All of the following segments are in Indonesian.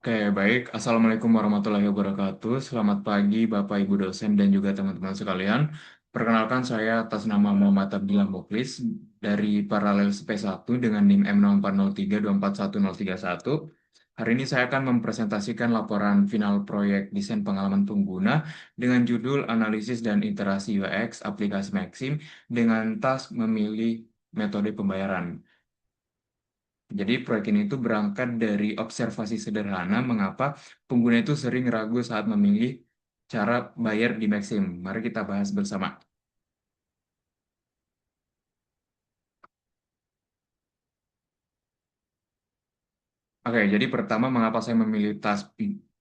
Oke, baik. Assalamualaikum warahmatullahi wabarakatuh. Selamat pagi, Bapak, Ibu dosen, dan juga teman-teman sekalian. Perkenalkan, saya atas nama Muhammad Abdillah Muklis dari Paralel SP1 dengan NIM M0403241031. Hari ini saya akan mempresentasikan laporan final proyek desain pengalaman pengguna dengan judul Analisis dan Interaksi UX Aplikasi Maxim dengan task memilih metode pembayaran. Jadi proyek ini itu berangkat dari observasi sederhana mengapa pengguna itu sering ragu saat memilih cara bayar di Maxim. Mari kita bahas bersama. Oke, jadi pertama mengapa saya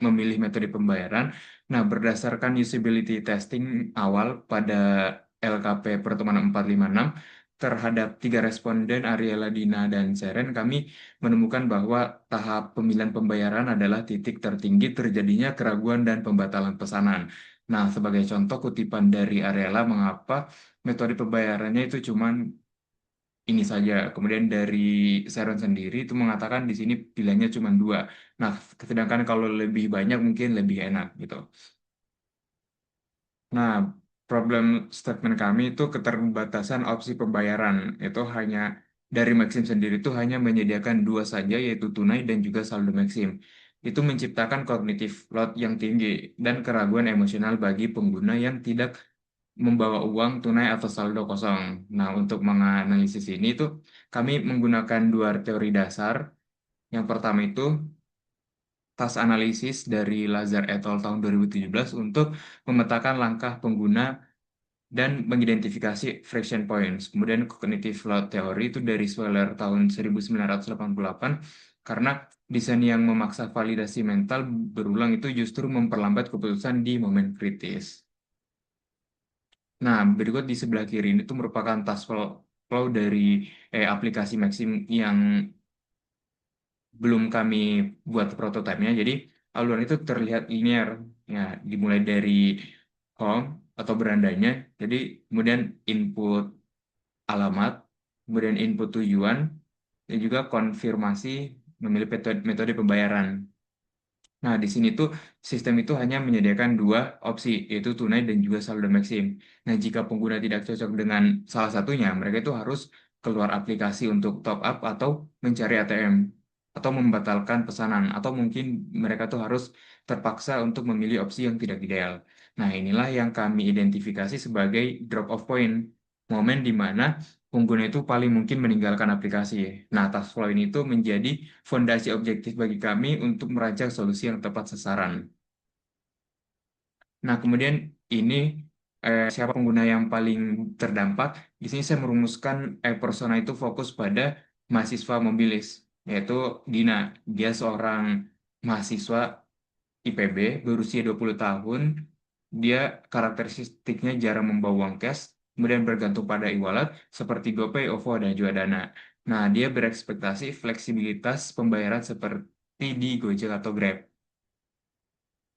memilih metode pembayaran. Nah, berdasarkan usability testing awal pada LKP Pertemanan 456 terhadap tiga responden Ariela, Dina, dan Seren, kami menemukan bahwa tahap pemilihan pembayaran adalah titik tertinggi terjadinya keraguan dan pembatalan pesanan. Nah, sebagai contoh kutipan dari Ariela mengapa metode pembayarannya itu cuma ini saja. Kemudian dari Sharon sendiri itu mengatakan di sini pilihannya cuma dua. Nah, sedangkan kalau lebih banyak mungkin lebih enak gitu. Nah, problem statement kami itu keterbatasan opsi pembayaran. Itu hanya dari Maxim sendiri itu hanya menyediakan dua saja yaitu tunai dan juga saldo Maxim. Itu menciptakan kognitif load yang tinggi dan keraguan emosional bagi pengguna yang tidak membawa uang tunai atau saldo kosong. Nah, untuk menganalisis ini tuh kami menggunakan dua teori dasar. Yang pertama itu task analisis dari Lazar et al. Tahun 2017 untuk memetakan langkah pengguna dan mengidentifikasi friction points. Kemudian cognitive load theory itu dari Sweller tahun 1988 karena desain yang memaksa validasi mental berulang itu justru memperlambat keputusan di momen kritis. Nah, berikut di sebelah kiri ini tuh merupakan task flow dari aplikasi Maxim yang belum kami buat prototipenya. Jadi, aluran itu terlihat linear, ya, dimulai dari home atau berandanya. Jadi, kemudian input alamat, kemudian input tujuan, dan juga konfirmasi memilih metode pembayaran. Nah, di sini tuh sistem itu hanya menyediakan dua opsi, yaitu tunai dan juga saldo Maxim. Nah, jika pengguna tidak cocok dengan salah satunya, mereka itu harus keluar aplikasi untuk top up atau mencari ATM atau membatalkan pesanan atau mungkin mereka tuh harus terpaksa untuk memilih opsi yang tidak ideal. Nah, inilah yang kami identifikasi sebagai drop off point, momen di mana pengguna itu paling mungkin meninggalkan aplikasi. Nah, task flow ini tuh menjadi fondasi objektif bagi kami untuk merancang solusi yang tepat sasaran. Nah, kemudian ini siapa pengguna yang paling terdampak? Di sini saya merumuskan persona itu fokus pada mahasiswa mobilis, yaitu Dina. Dia seorang mahasiswa IPB berusia 20 tahun. Dia karakteristiknya jarang membawa uang cash, kemudian bergantung pada e-wallet seperti GoPay, OVO, dan juga Dana. Nah, dia berekspektasi fleksibilitas pembayaran seperti di Gojek atau Grab.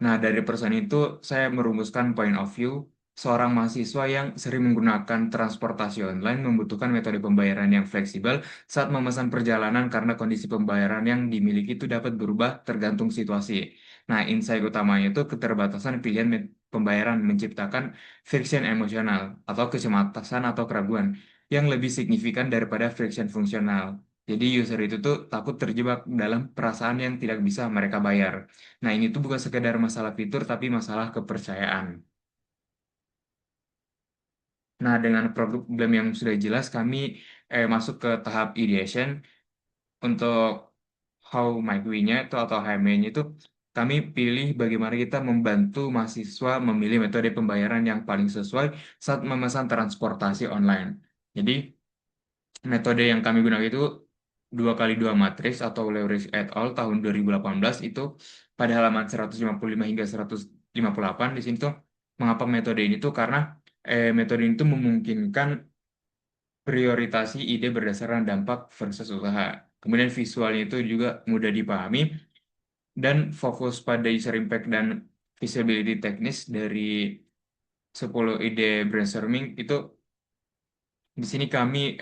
Nah, dari perusahaan itu saya merumuskan point of view seorang mahasiswa yang sering menggunakan transportasi online membutuhkan metode pembayaran yang fleksibel saat memesan perjalanan karena kondisi pembayaran yang dimiliki itu dapat berubah tergantung situasi. Nah, insight utamanya itu keterbatasan pilihan pembayaran menciptakan friction emosional atau kecemasan atau keraguan yang lebih signifikan daripada friction fungsional. Jadi user itu tuh takut terjebak dalam perasaan yang tidak bisa mereka bayar. Nah, ini tuh bukan sekedar masalah fitur, tapi masalah kepercayaan. Nah, dengan problem yang sudah jelas, kami masuk ke tahap ideation untuk how might we-nya itu atau HME-nya itu kami pilih bagaimana kita membantu mahasiswa memilih metode pembayaran yang paling sesuai saat memesan transportasi online. Jadi, metode yang kami gunakan itu 2x2 matriks atau Lewis et al. Tahun 2018 itu pada halaman 155 hingga 158 di sini tuh mengapa metode ini tuh karena metode ini tuh memungkinkan prioritasi ide berdasarkan dampak versus usaha. Kemudian visualnya itu juga mudah dipahami dan fokus pada user impact dan visibility teknis dari 10 ide brainstorming itu di sini kami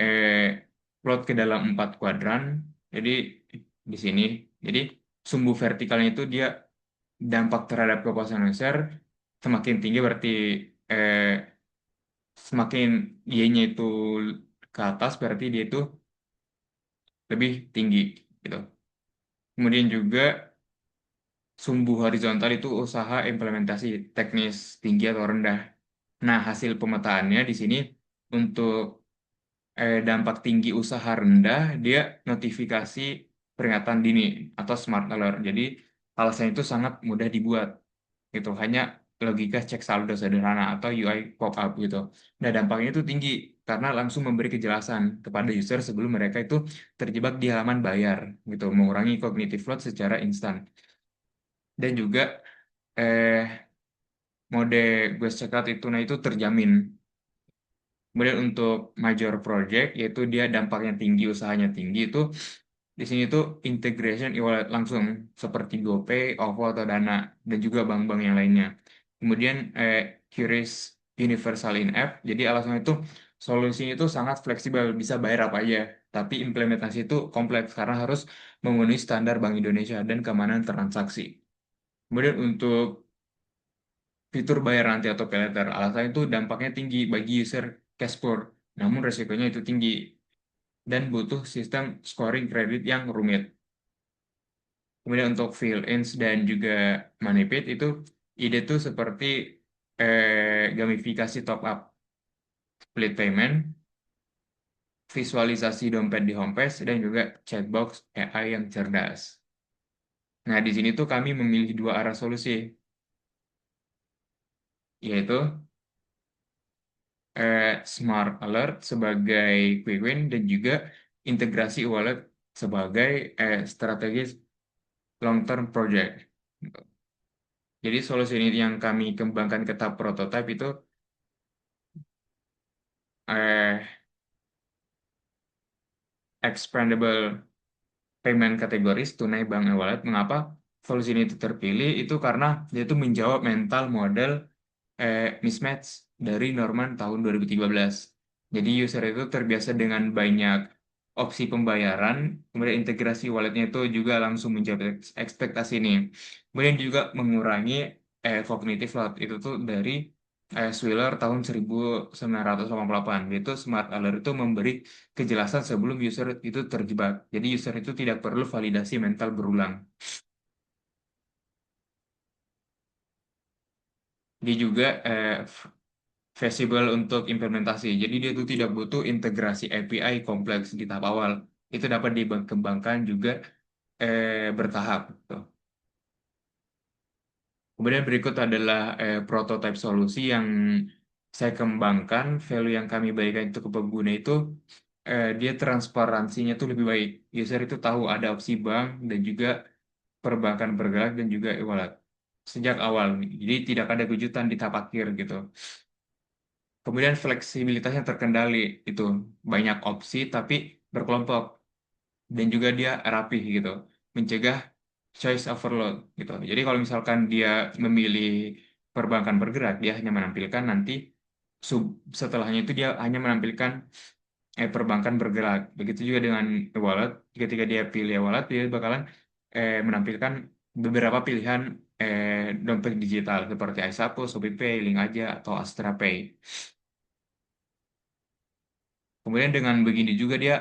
plot ke dalam 4 kuadran. Jadi di sini, jadi sumbu vertikalnya itu dia dampak terhadap kepuasan user semakin tinggi berarti eh, semakin Y-nya itu ke atas berarti dia itu lebih tinggi gitu. Kemudian juga sumbu horizontal itu usaha implementasi teknis tinggi atau rendah. Nah, hasil pemetaannya di sini untuk dampak tinggi usaha rendah, dia notifikasi peringatan dini atau smart alert. Jadi, alasan itu sangat mudah dibuat gitu. Hanya logika cek saldo sederhana atau UI pop-up gitu. Nah, dampaknya itu tinggi karena langsung memberi kejelasan kepada user sebelum mereka itu terjebak di halaman bayar gitu, mengurangi cognitive load secara instan. Dan juga eh, mode Ghost Checkout itu nah itu terjamin. Kemudian untuk major project yaitu dia dampaknya tinggi, usahanya tinggi itu di sini tuh integration e-wallet langsung seperti GoPay, OVO atau Dana dan juga bank-bank yang lainnya. Kemudian QRIS Universal in-app. Jadi alasan itu solusi itu sangat fleksibel, bisa bayar apa aja. Tapi implementasi itu kompleks karena harus memenuhi standar Bank Indonesia dan keamanan transaksi. Kemudian untuk fitur bayar nanti atau pay later. Alasan itu dampaknya tinggi bagi user cash poor, namun resikonya itu tinggi dan butuh sistem scoring kredit yang rumit. Kemudian untuk fill-ins dan juga money pit itu ide tuh seperti gamifikasi top up, split payment, visualisasi dompet di homepage dan juga chatbox AI yang cerdas. Nah, di sini tuh kami memilih dua arah solusi, yaitu Smart Alert sebagai quick win dan juga integrasi wallet sebagai strategis long term project. Jadi solusi ini yang kami kembangkan ke tahap prototipe itu eh, expandable payment kategoris tunai bank e-wallet. Mengapa solusi ini itu terpilih? Itu karena dia itu menjawab mental model mismatch dari Norman tahun 2013. Jadi user itu terbiasa dengan banyak opsi pembayaran, kemudian integrasi walletnya itu juga langsung menjawab ekspektasi ini. Kemudian juga mengurangi cognitive load itu tuh dari Swiller tahun 1988, yaitu Smart Alert itu memberi kejelasan sebelum user itu terjebak. Jadi user itu tidak perlu validasi mental berulang. Dia juga feasible untuk implementasi. Jadi dia itu tidak butuh integrasi API kompleks di tahap awal. Itu dapat dikembangkan juga bertahap, gitu. Kemudian berikut adalah prototipe solusi yang saya kembangkan. Value yang kami berikan itu ke pengguna itu dia transparansinya tuh lebih baik. User itu tahu ada opsi bank dan juga perbankan bergerak dan juga e-wallet sejak awal. Jadi tidak ada kejutan di tahap akhir gitu. Kemudian fleksibilitasnya terkendali itu banyak opsi tapi berkelompok dan juga dia rapih gitu, mencegah choice overload gitu. Jadi kalau misalkan dia memilih perbankan bergerak, dia hanya menampilkan nanti sub setelahnya itu dia hanya menampilkan perbankan bergerak. Begitu juga dengan wallet, ketika dia pilih wallet dia bakalan menampilkan beberapa pilihan dompet digital seperti iSapo, ShopeePay, Link Aja atau Astra Pay. Kemudian dengan begini juga dia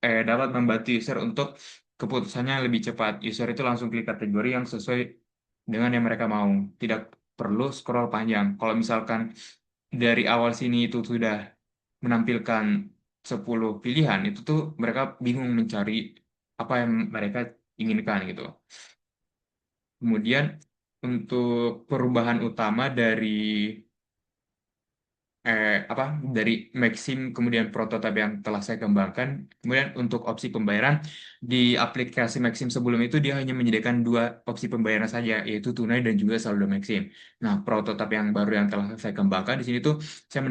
dapat membantu user untuk keputusannya lebih cepat. User itu langsung klik kategori yang sesuai dengan yang mereka mau. Tidak perlu scroll panjang. Kalau misalkan dari awal sini itu sudah menampilkan 10 pilihan, itu tuh mereka bingung mencari apa yang mereka inginkan gitu. Kemudian untuk perubahan utama dari apa dari Maxim kemudian prototipe yang telah saya kembangkan. Kemudian untuk opsi pembayaran di aplikasi Maxim sebelum itu dia hanya menyediakan dua opsi pembayaran saja yaitu tunai dan juga saldo Maxim. Nah, prototipe yang baru yang telah saya kembangkan di sini tuh saya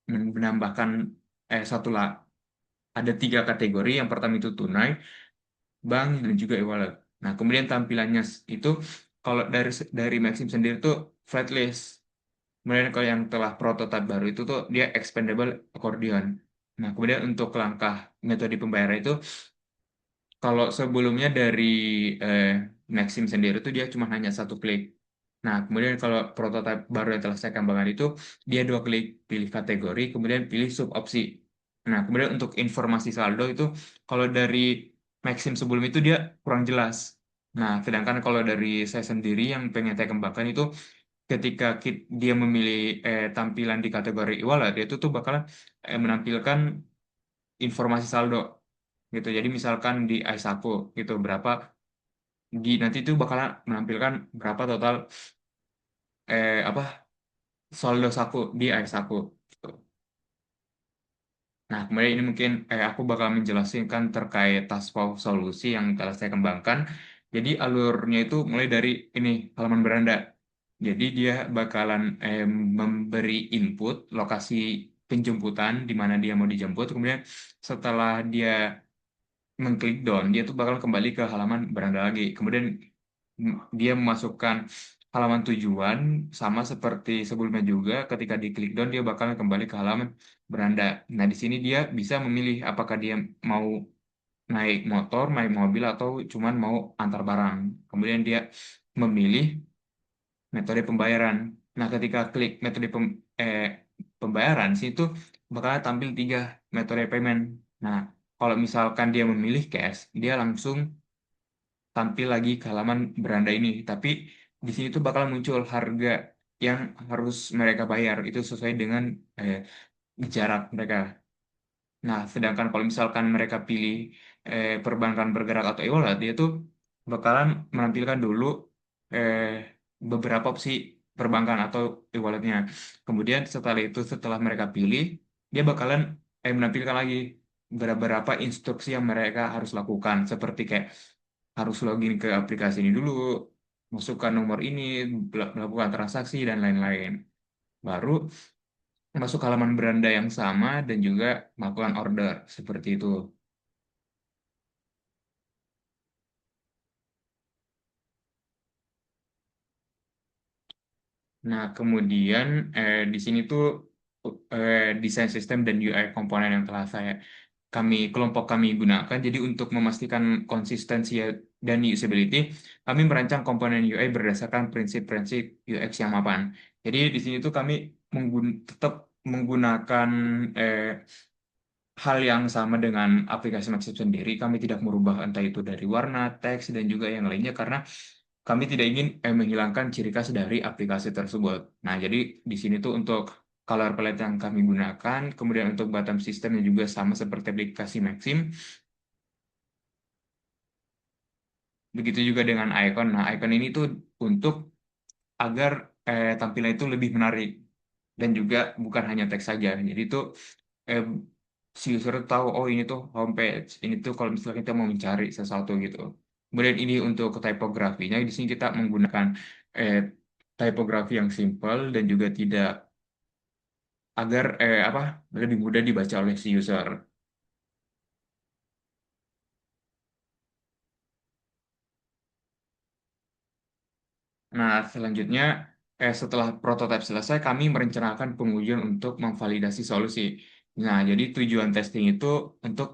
menambahkan satu lah ada tiga kategori. Yang pertama itu tunai, bank dan juga e-wallet. Nah, kemudian tampilannya itu kalau dari Maxim sendiri tuh flat list. Kemudian kalau yang telah prototipe baru itu tuh dia expandable accordion. Nah, kemudian untuk langkah metode pembayaran itu Kalau sebelumnya dari eh, Maxim sendiri itu dia cuma hanya satu klik. Nah, kemudian kalau prototipe baru yang telah saya kembangkan itu dia dua klik, pilih kategori, kemudian pilih sub opsi. Nah, kemudian untuk informasi saldo itu kalau dari Maxim sebelum itu dia kurang jelas. Nah, sedangkan kalau dari saya sendiri yang pengen saya kembangkan itu ketika dia memilih tampilan di kategori e-wallet, itu tuh bakalan menampilkan informasi saldo gitu. Jadi misalkan di Aisaku gitu berapa nanti itu bakalan menampilkan berapa total apa saldo saku di Aisaku gitu. Nah, kemudian ini mungkin aku bakal menjelaskan terkait Taskforce solusi yang telah saya kembangkan. Jadi alurnya itu mulai dari ini halaman beranda. Jadi dia bakalan memberi input lokasi penjemputan di mana dia mau dijemput. Kemudian setelah dia mengklik down, dia tuh bakal kembali ke halaman beranda lagi. Kemudian dia memasukkan halaman tujuan sama seperti sebelumnya juga. Ketika diklik down, dia bakal kembali ke halaman beranda. Nah, di sini dia bisa memilih apakah dia mau naik motor, naik mobil, atau cuman mau antar barang. Kemudian dia memilih metode pembayaran. Nah, ketika klik metode pembayaran, situ bakal tampil tiga metode payment. Nah, kalau misalkan dia memilih cash, dia langsung tampil lagi ke halaman beranda ini. Tapi di sini tuh bakal muncul harga yang harus mereka bayar. Itu sesuai dengan jarak mereka. Nah, sedangkan kalau misalkan mereka pilih perbankan bergerak atau e-wallet, dia tuh bakalan menampilkan dulu eh, beberapa opsi perbankan atau e-walletnya. Kemudian setelah itu, setelah mereka pilih, dia bakalan menampilkan lagi beberapa instruksi yang mereka harus lakukan, seperti kayak harus login ke aplikasi ini dulu, masukkan nomor ini, melakukan transaksi, dan lain-lain. Baru masuk halaman beranda yang sama dan juga melakukan order seperti itu. Nah, kemudian di sini tuh desain sistem dan UI komponen yang telah kelompok kami gunakan. Jadi untuk memastikan konsistensi dan usability, kami merancang komponen UI berdasarkan prinsip-prinsip UX yang mapan. Jadi di sini tuh kami tetap menggunakan eh, hal yang sama dengan aplikasi Maxip sendiri. Kami tidak merubah entah itu dari warna, teks, dan juga yang lainnya karena kami tidak ingin menghilangkan ciri khas dari aplikasi tersebut. Nah, jadi di sini tuh untuk color palette yang kami gunakan, kemudian untuk bottom sistemnya juga sama seperti aplikasi Maxim. Begitu juga dengan icon. Nah, icon ini tuh untuk agar tampilan itu lebih menarik dan juga bukan hanya teks saja. Jadi itu eh, si user tahu oh ini tuh homepage, ini tuh kalau misalnya kita mau mencari sesuatu gitu. Kemudian ini untuk tipografinya di sini kita menggunakan eh, tipografi yang simple dan juga tidak agar apa lebih mudah dibaca oleh si user. Nah, selanjutnya, setelah prototipe selesai, kami merencanakan pengujian untuk memvalidasi solusi. Nah, jadi tujuan testing itu untuk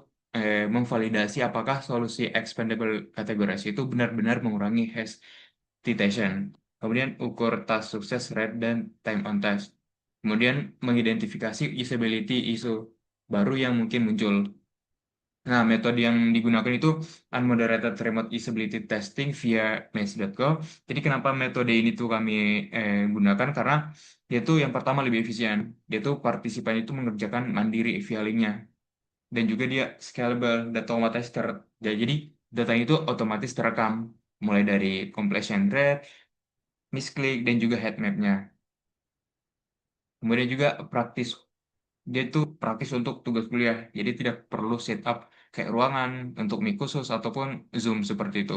memvalidasi apakah solusi expandable categories itu benar-benar mengurangi hesitation. Kemudian ukur task sukses rate dan time on task. Kemudian mengidentifikasi usability isu baru yang mungkin muncul. Nah, metode yang digunakan itu unmoderated remote usability testing via Mesh.go. Jadi kenapa metode ini tuh kami gunakan? Karena dia tuh yang pertama lebih efisien. Dia tuh partisipan itu mengerjakan mandiri via linknya. Dan juga dia scalable, data otomatis jadi data itu otomatis terekam. Mulai dari completion rate, misclick, dan juga heat map-nya. Kemudian juga dia itu praktis untuk tugas kuliah. Jadi tidak perlu setup kayak ruangan untuk mic khusus ataupun Zoom seperti itu.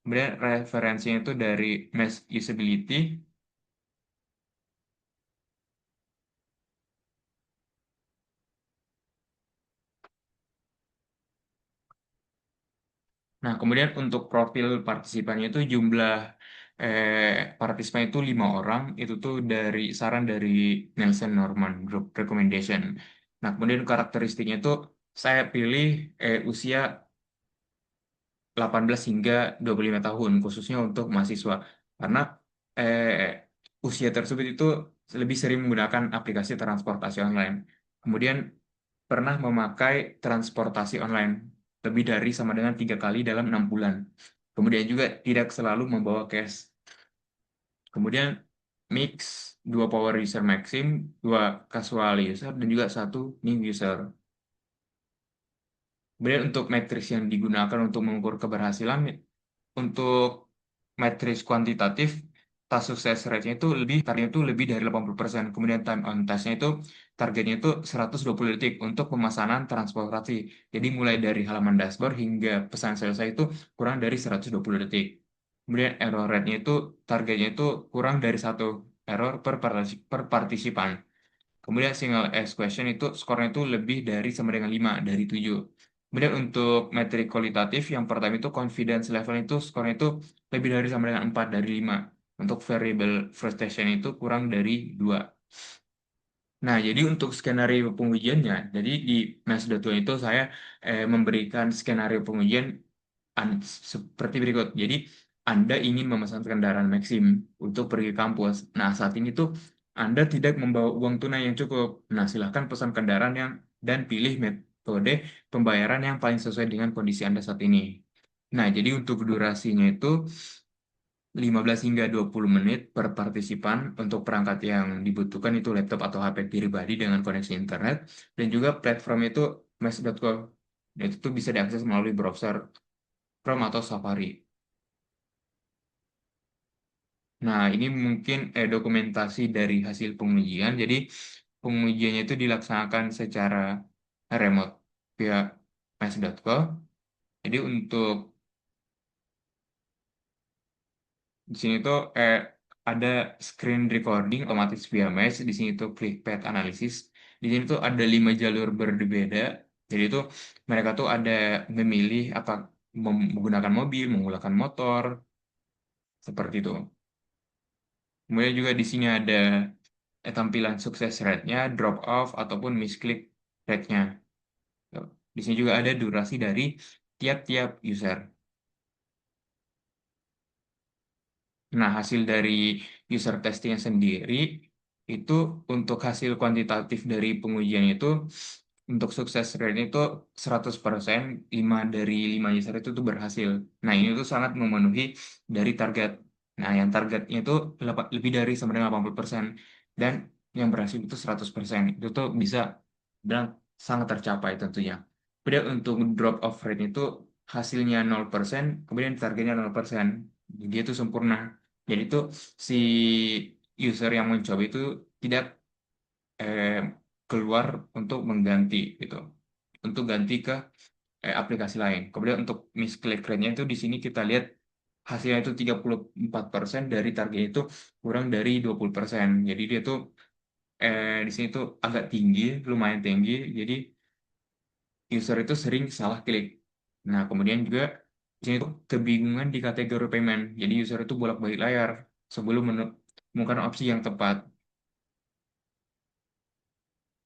Kemudian referensinya itu dari Mesh Usability. Nah, kemudian untuk profil partisipannya itu jumlah partisipan itu 5 orang. Itu tuh dari saran dari Nelson Norman Group Recommendation. Nah, kemudian karakteristiknya itu saya pilih usia 18 hingga 25 tahun, khususnya untuk mahasiswa. Karena usia tersebut itu lebih sering menggunakan aplikasi transportasi online. Kemudian pernah memakai transportasi online lebih dari sama dengan 3 kali dalam 6 bulan. Kemudian juga tidak selalu membawa cash. Kemudian mix 2 power user maxim, 2 casual user, dan juga 1 new user. Kemudian untuk matriks yang digunakan untuk mengukur keberhasilan, untuk matriks kuantitatif, task success rate-nya itu targetnya itu lebih dari 80%. Kemudian time on task-nya itu targetnya itu 120 detik untuk pemesanan transportasi. Jadi mulai dari halaman dashboard hingga pesan selesai itu kurang dari 120 detik. Kemudian error rate-nya itu targetnya itu kurang dari 1 error per partisipan. Kemudian single ask question itu skornya itu lebih dari sama dengan 5 dari 7. Kemudian untuk metrik kualitatif yang pertama itu confidence level itu skornya itu lebih dari sama dengan 4 dari 5. Untuk variable frustration itu kurang dari 2. Nah, jadi untuk skenario pengujiannya, jadi di Mas.Dotto itu saya memberikan skenario pengujian seperti berikut. Jadi, Anda ingin memesan kendaraan Maxim untuk pergi kampus. Nah, saat ini tuh Anda tidak membawa uang tunai yang cukup. Nah, silahkan pesan kendaraan dan pilih metode pembayaran yang paling sesuai dengan kondisi Anda saat ini. Nah, jadi untuk durasinya itu 15 hingga 20 menit per partisipan untuk perangkat yang dibutuhkan itu laptop atau HP pribadi dengan koneksi internet, dan juga platform itu Mesh.co. Itu tuh bisa diakses melalui browser Chrome atau Safari. Nah, ini mungkin dokumentasi dari hasil pengujian. Jadi, pengujiannya itu dilaksanakan secara remote via Mesh.co. Jadi, untuk di sini tuh ada screen recording otomatis via Mesh. Di sini tuh clickpath analysis. Di sini tuh ada 5 jalur berbeda. Jadi itu mereka tuh ada memilih apa menggunakan mobil, menggunakan motor, seperti itu. Kemudian juga di sini ada tampilan sukses rate-nya, drop off ataupun misclick rate-nya. Di sini juga ada durasi dari tiap-tiap user. Nah, hasil dari user testing sendiri itu untuk hasil kuantitatif dari pengujian itu untuk sukses rate itu 100%, 5 dari 5 user itu tuh berhasil. Nah, ini tuh sangat memenuhi dari target. Nah, yang targetnya itu lebih dari sama dengan 80%, dan yang berhasil itu 100%. Itu tuh bisa bilang sangat tercapai tentunya. Kemudian untuk drop off rate itu hasilnya 0%, kemudian targetnya 0%. Dia itu sempurna. Jadi itu si user yang mencoba itu tidak eh, keluar untuk mengganti gitu, untuk ganti ke aplikasi lain. Kemudian untuk misclick rate-nya itu di sini kita lihat hasilnya itu 34% dari target itu kurang dari 20%. Jadi dia tuh di sini tuh agak tinggi, lumayan tinggi. Jadi user itu sering salah klik. Nah, kemudian juga di sini tuh kebingungan di kategori payment. Jadi user itu bolak-balik layar sebelum menemukan opsi yang tepat.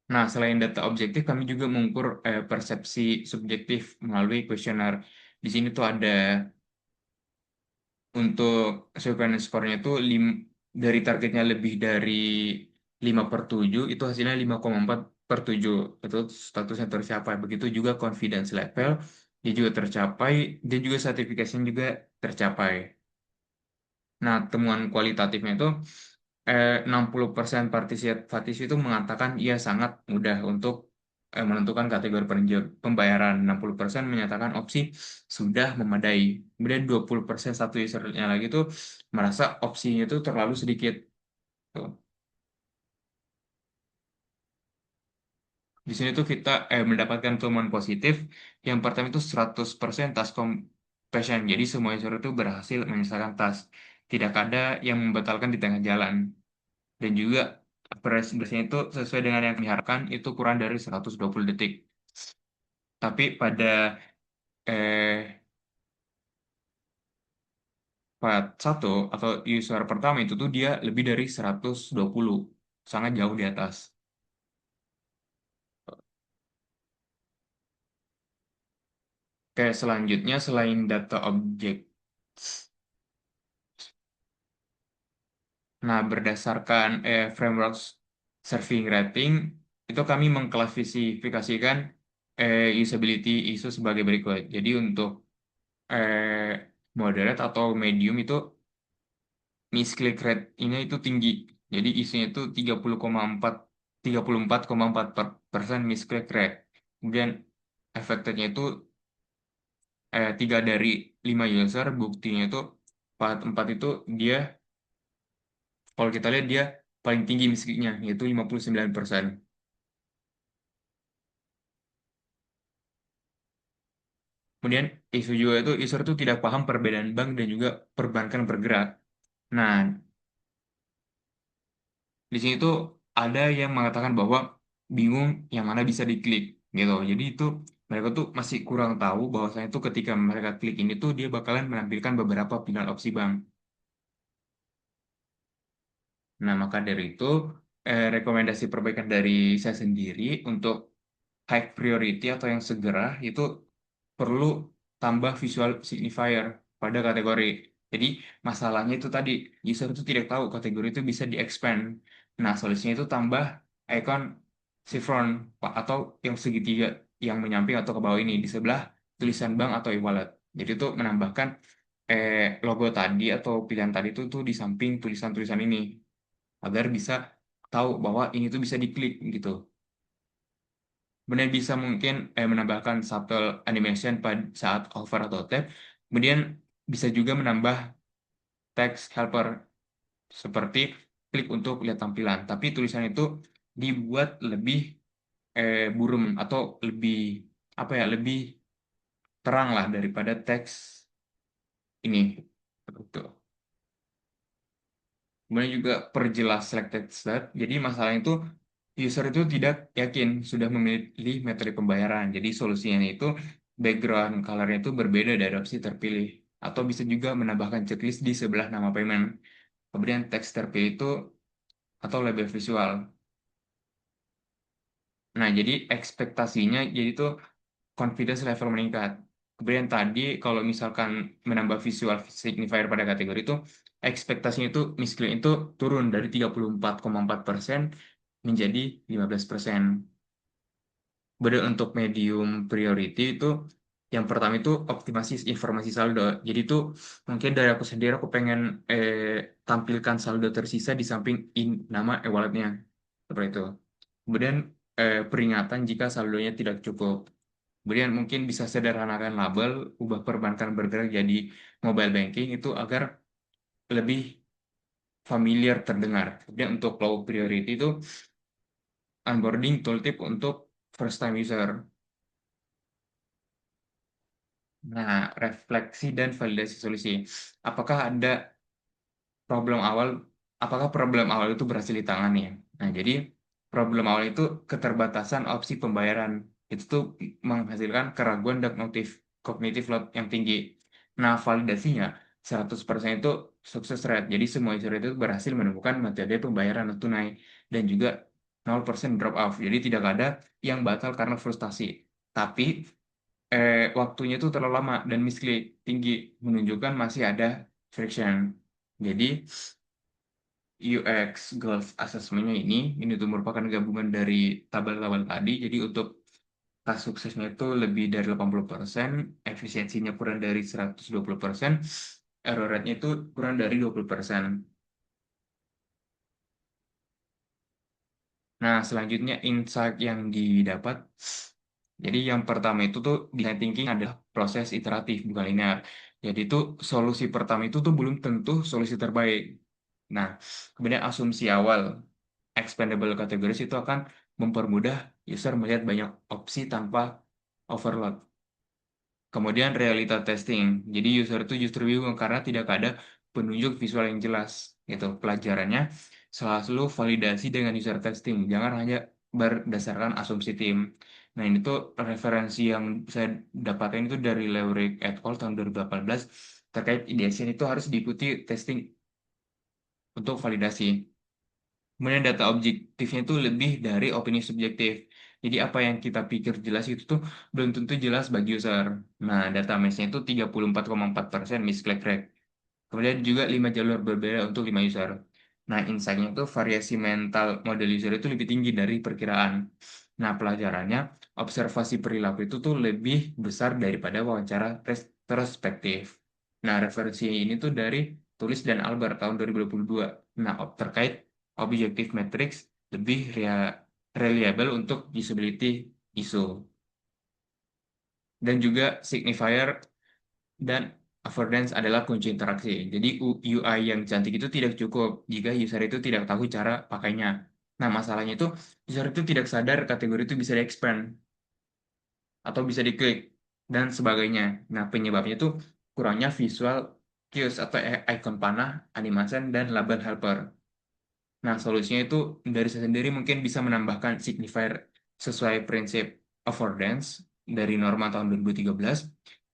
Nah, selain data objektif, kami juga mengukur persepsi subjektif melalui kuesioner. Di sini tuh ada untuk surveillance score-nya itu dari targetnya lebih dari 5/7, itu hasilnya 5,4/7. Itu statusnya tercapai. Begitu juga confidence level, dia juga tercapai, dan juga certification juga tercapai. Nah, temuan kualitatifnya itu 60% partisipatif itu mengatakan ia sangat mudah untuk menentukan kategori pembayaran. 60% menyatakan opsi sudah memadai. Kemudian 20% satu usernya lagi itu merasa opsinya itu terlalu sedikit. Tuh. Di sini tuh kita mendapatkan temuan positif. Yang pertama itu 100% task completion. Jadi semua user itu berhasil menyelesaikan task. Tidak ada yang membatalkan di tengah jalan. Dan juga bersihnya itu sesuai dengan yang diharapkan itu kurang dari 120 detik. Tapi pada eh, part 1 atau user pertama itu tuh dia lebih dari 120, sangat jauh di atas. Kayak selanjutnya selain data objek, nah berdasarkan frameworks serving rating itu kami mengklasifikasikan usability isu sebagai berikut. Jadi untuk eh, moderate atau medium itu misclick rate ini itu tinggi. Jadi isunya itu 34,4% misclick rate. Kemudian affected-nya itu 3 dari 5 user, buktinya itu 4 itu dia, kalau kita lihat dia paling tinggi misclick-nya, yaitu 59%. Kemudian isu juga itu user itu tidak paham perbedaan bank dan juga perbankan bergerak. Nah, di sini tuh ada yang mengatakan bahwa bingung yang mana bisa diklik gitu. Jadi itu mereka tuh masih kurang tahu bahwasanya tuh ketika mereka klik ini tuh dia bakalan menampilkan beberapa pilihan opsi bank. Nah, maka dari itu rekomendasi perbaikan dari saya sendiri untuk high priority atau yang segera itu perlu tambah visual signifier pada kategori. Jadi masalahnya itu tadi user itu tidak tahu kategori itu bisa di-expand. Nah, solusinya itu tambah icon chevron atau yang segitiga yang menyamping atau ke bawah ini di sebelah tulisan bank atau e-wallet. Jadi itu menambahkan logo tadi atau pilihan tadi itu tuh di samping tulisan-tulisan ini agar bisa tahu bahwa ini tuh bisa diklik gitu. Kemudian bisa mungkin menambahkan subtle animation pada saat hover atau tap. Kemudian bisa juga menambah text helper seperti klik untuk lihat tampilan. Tapi tulisan itu dibuat lebih buram atau lebih apa ya, lebih terang lah daripada teks ini. Betul. Kemudian juga perjelas selected state. Jadi masalah itu user itu tidak yakin sudah memilih metode pembayaran. Jadi solusinya itu background color-nya itu berbeda dari opsi terpilih. Atau bisa juga menambahkan checklist di sebelah nama payment. Kemudian teks terpilih itu atau label visual. Nah, jadi ekspektasinya jadi itu confidence level meningkat. Kemudian tadi kalau misalkan menambah visual signifier pada kategori itu, ekspektasinya itu misclick itu turun dari 34,4% menjadi 15%. Kemudian untuk medium priority itu yang pertama itu optimasi informasi saldo. Jadi itu mungkin dari aku sendiri aku pengen tampilkan saldo tersisa di samping nama e-walletnya. Seperti itu. Kemudian peringatan jika saldonya tidak cukup. Kemudian mungkin bisa sederhanakan label, ubah perbankan bergerak jadi mobile banking itu agar lebih familiar terdengar. Kemudian untuk low priority itu onboarding tooltip untuk first time user. Nah, refleksi dan validasi solusi. Apakah ada problem awal, apakah problem awal itu berhasil ditangani ya? Nah, jadi problem awal itu keterbatasan opsi pembayaran. Itu tuh menghasilkan keraguan dan kognitif load yang tinggi. Nah, validasinya 100% itu sukses rate. Jadi semua user itu berhasil menemukan metode pembayaran non tunai dan juga 0% drop off. Jadi tidak ada yang batal karena frustasi. Tapi waktunya itu terlalu lama dan mislead tinggi menunjukkan masih ada friction. Jadi UX Goals Assessment-nya ini tuh merupakan gabungan dari tabel-tabel tadi. Jadi untuk tes suksesnya itu lebih dari 80%, efisiensinya kurang dari 120%, error rate-nya itu kurang dari 20%. Nah, selanjutnya insight yang didapat. Jadi yang pertama itu tuh design thinking adalah proses iteratif bukan linear. Jadi itu solusi pertama itu tuh belum tentu solusi terbaik. Nah, kemudian asumsi awal expandable categories itu akan mempermudah user melihat banyak opsi tanpa overload. Kemudian realita testing. Jadi user itu justru bingung karena tidak ada penunjuk visual yang jelas. Gitu. Pelajarannya selalu validasi dengan user testing. Jangan hanya berdasarkan asumsi tim. Nah ini tuh referensi yang saya dapatkan itu dari Leurig et al. Tahun 2018 terkait ideation itu harus diikuti testing untuk validasi. Kemudian data objektifnya itu lebih dari opini subjektif. Jadi apa yang kita pikir jelas itu tuh belum tentu jelas bagi user. Nah, data mesh-nya itu 34,4% misclick rate. Kemudian juga 5 jalur berbeda untuk 5 user. Nah, insight-nya itu variasi mental model user itu lebih tinggi dari perkiraan. Nah, pelajarannya, observasi perilaku itu tuh lebih besar daripada wawancara retrospektif. Nah, referensi ini tuh dari Tulis dan Albert tahun 2022. Nah, terkait objective metrics lebih reliable untuk usability isu. Dan juga signifier dan affordance adalah kunci interaksi. Jadi UI yang cantik itu tidak cukup jika user itu tidak tahu cara pakainya. Nah, masalahnya itu user itu tidak sadar kategori itu bisa di-expand atau bisa diklik dan sebagainya. Nah, penyebabnya itu kurangnya visual cues atau icon panah, animation, dan label helper. Nah, solusinya itu dari saya sendiri mungkin bisa menambahkan signifier sesuai prinsip affordance dari norma tahun 2013.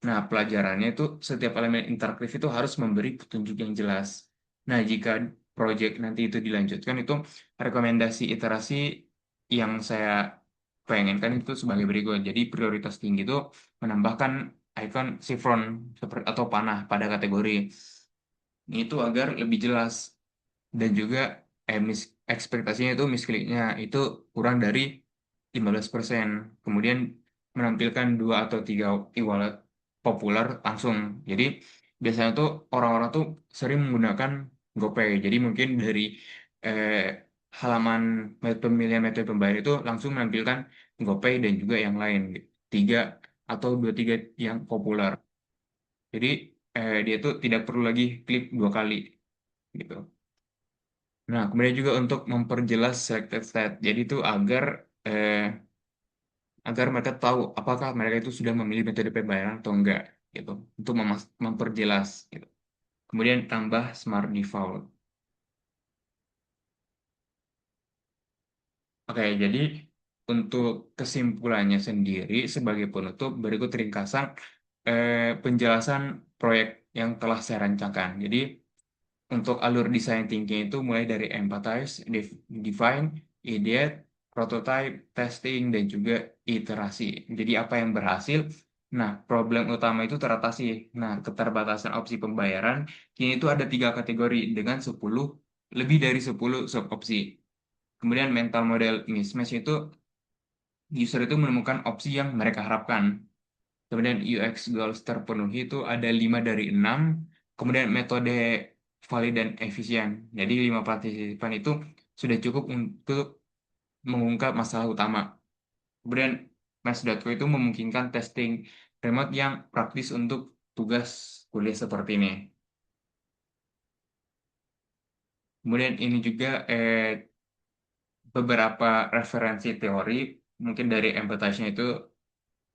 Nah, pelajarannya itu setiap elemen interaktif itu harus memberi petunjuk yang jelas. Nah, jika project nanti itu dilanjutkan, itu rekomendasi iterasi yang saya pengenkan itu sebagai berikut. Jadi prioritas tinggi itu menambahkan icon chevron atau panah pada kategori itu agar lebih jelas dan juga ekspektasinya itu miskliknya itu kurang dari 15%. Kemudian menampilkan dua atau tiga e-wallet populer langsung. Jadi biasanya tuh orang-orang tuh sering menggunakan GoPay. Jadi mungkin dari eh, halaman pemilihan metode pembayaran itu langsung menampilkan GoPay dan juga yang lain. Tiga atau dua tiga yang populer. Jadi dia tuh tidak perlu lagi klik dua kali gitu. Nah, kemudian juga untuk memperjelas selected state. Jadi itu eh, agar mereka tahu apakah mereka itu sudah memilih metode pembayaran atau enggak gitu. Untuk memperjelas gitu. Kemudian tambah smart default. Oke, jadi untuk kesimpulannya sendiri sebagai penutup berikut ringkasan penjelasan proyek yang telah saya rancangkan. Jadi untuk alur design thinking itu mulai dari empathize, define, ideate, prototype, testing, dan juga iterasi. Jadi apa yang berhasil? Nah, problem utama itu teratasi. Nah, keterbatasan opsi pembayaran, kini itu ada 3 kategori dengan 10, lebih dari 10 subopsi. Kemudian mental model mismatch itu user itu menemukan opsi yang mereka harapkan. Kemudian UX goals terpenuhi itu ada 5 dari 6. Kemudian metode valid dan efisien. Jadi 5 partisipan itu sudah cukup untuk mengungkap masalah utama. Kemudian Match.co itu memungkinkan testing remote yang praktis untuk tugas kuliah seperti ini. Kemudian ini juga beberapa referensi teori, mungkin dari empathize-nya itu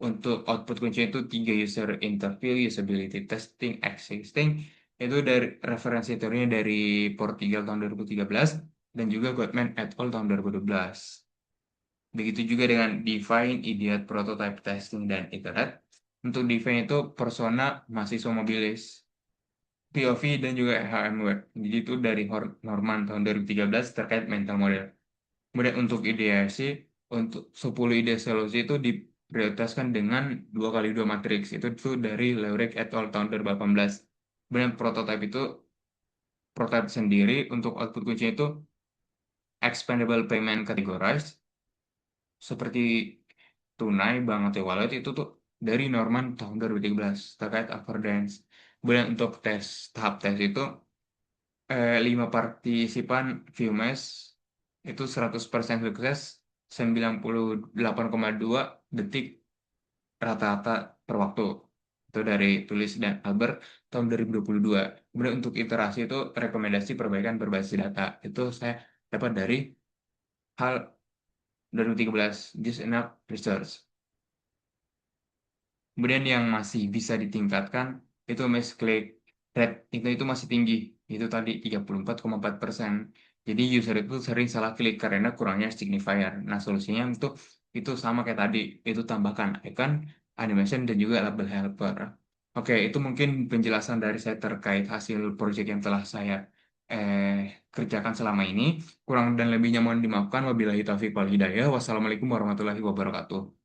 untuk output kuncinya itu 3 user interview, usability testing, existing. Itu dari referensi teorinya dari Portugal tahun 2013 dan juga Gottman et al. Tahun 2012. Begitu juga dengan define, idiot, prototype testing, dan iterate. Untuk define itu persona mahasiswa mobilis, POV, dan juga HMW. Jadi itu dari Norman tahun 2013 terkait mental model. Kemudian untuk ideasi, untuk 10 ide solusi itu diprioritaskan dengan 2 kali 2 matriks. Itu tuh dari Leuric et al. Tahun 2018. Kemudian prototype sendiri untuk output kuncinya itu expandable payment categorized, seperti tunai, bank, atau wallet itu tuh dari Norman tahun 2013 terkait affordance. Kemudian untuk tahap tes itu 5 partisipan VMS itu 100% sukses, 98,2 detik rata-rata per waktu. Itu dari Tulis dan Albert tahun 2022. Kemudian untuk iterasi itu rekomendasi perbaikan berbasis data. Itu saya dapat dari hal 2013, Just Enough Research. Kemudian yang masih bisa ditingkatkan itu misclick rate itu masih tinggi. Itu tadi 34,4%. Jadi user itu sering salah klik karena kurangnya signifier. Nah, solusinya untuk itu sama kayak tadi, itu tambahkan icon, animation, dan juga label helper. Oke, itu mungkin penjelasan dari saya terkait hasil proyek yang telah saya kerjakan selama ini. Kurang dan lebihnya mohon dimaafkan. Wabillahi taufiq wal hidayah. Wassalamualaikum warahmatullahi wabarakatuh.